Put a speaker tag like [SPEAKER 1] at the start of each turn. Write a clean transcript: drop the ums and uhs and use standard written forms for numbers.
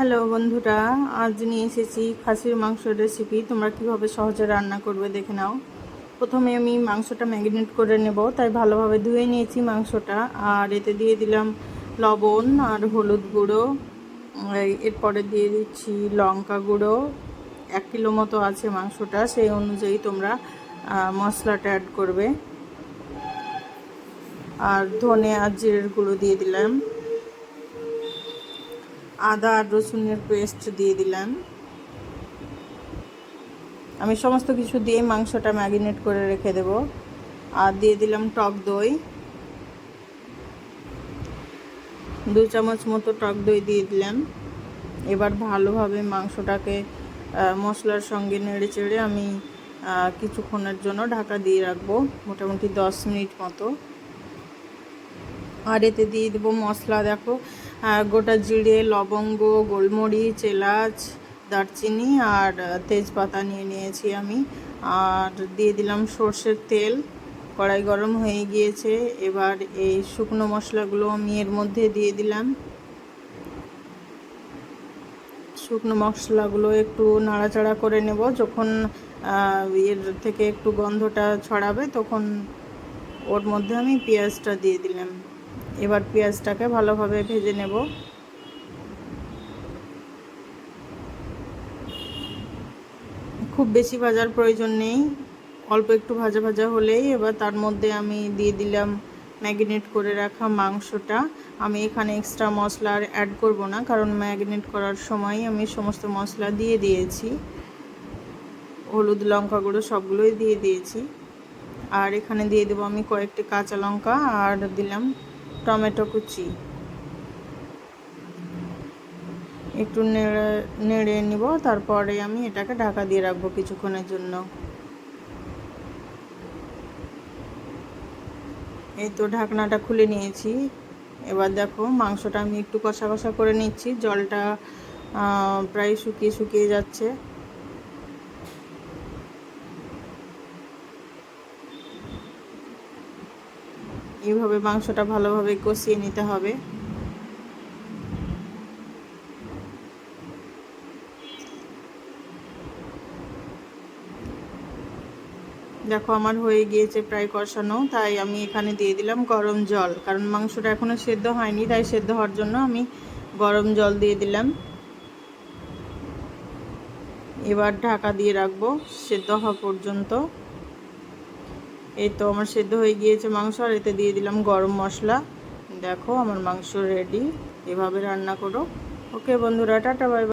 [SPEAKER 1] Hello বন্ধুরা, আজ নিয়ে এসেছি খাসির মাংসের রেসিপি। তোমরা কিভাবে সহজে রান্না করবে দেখে নাও। প্রথমে আমি মাংসটা ম্যারিনেট করে নেব, তাই ভালোভাবে ধুয়ে নিয়েছি মাংসটা। আর এতে দিয়ে দিলাম লবণ আর হলুদ গুঁড়ো। এরপরে দিয়ে দিচ্ছি লঙ্কা গুঁড়ো। 1 কিলো মতো আছে মাংসটা, সেই অনুযায়ী তোমরা মশলাটা অ্যাড করবে। আর ধনে আর জিরের গুঁড়ো দিয়ে দিলাম। আদা আর রসুনের পেস্ট দিয়ে দিলাম। আমি সমস্ত কিছু দিয়ে মাংসটা ম্যারিনেট করে রেখে দেব। আর দিয়ে দিলাম টক দই, 2 চামচ মতো টক দই দিয়ে দিলাম। এবার ভালোভাবে মাংসটাকে মশলার সঙ্গে নেড়ে চেড়ে আমি কিছুক্ষণের জন্য ঢাকা দিয়ে রাখবো, মোটামুটি 10 মিনিট মতো। আর এতে দিয়ে দেবো মশলা। দেখো, গোটা জিরে, লবঙ্গ, গোলমরিচ, এলাচ, দারচিনি আর তেজপাতা নিয়ে নিয়েছি আমি। আর দিয়ে দিলাম সর্ষের তেল। কড়াই গরম হয়ে গিয়েছে। এবার এই শুকনো মশলাগুলো আমি এর মধ্যে দিয়ে দিলাম। শুকনো মশলাগুলো একটু নাড়াচাড়া করে নেব। যখন এর থেকে একটু গন্ধটা ছড়াবে তখন ওর মধ্যে আমি পেঁয়াজটা দিয়ে দিলাম। এবার পেঁয়াজটাকে ভালোভাবে ভেজে নেব। খুব বেশি ভাজার প্রয়োজন নেই, অল্প একটু ভাজা ভাজা হলেই। এবার তার মধ্যে আমি দিয়ে দিলাম ম্যারিনেট করে রাখা মাংসটা। আমি এখানে এক্সট্রা মশলা অ্যাড করব না, কারণ ম্যারিনেট করার সময় আমি সমস্ত মশলা দিয়ে দিয়েছি। হলুদ, লঙ্কা গুঁড়ো সবগুলোই দিয়ে দিয়েছি। আর এখানে দিয়ে দেবো আমি কয়েকটি কাঁচা লঙ্কা আর দিলাম টমেটো কুচি। একটু নেড়ে নিব, তারপরে আমি এটাকে ঢাকা দিয়ে রাখবো কিছুক্ষণের জন্য। এই তো ঢাকনাটা খুলে নিয়েছি। এবার দেখো, মাংসটা আমি একটু কষা কষা করে নিচ্ছি। জলটা প্রায় শুকিয়ে শুকিয়ে যাচ্ছে। এইভাবে মাংসটা ভালোভাবে কষিয়ে নিতে হবে। দেখো, আমার হয়ে গিয়েছে প্রায় কষানো। তাই আমি এখানে দিয়ে দিলাম গরম জল, কারণ মাংসটা এখনো সেদ্ধ হয়নি, তাই সেদ্ধ হওয়ার জন্য আমি গরম জল দিয়ে দিলাম। এবার ঢাকা দিয়ে রাখবো সেদ্ধ হওয়া পর্যন্ত। এই তো আমার সেদ্ধ হয়ে গিয়েছে মাংস। আর এতে দিয়ে দিলাম গরম মশলা। দেখো, আমার মাংস রেডি। এভাবে রান্না করো। ওকে বন্ধুরা, টাটা বাই বাই।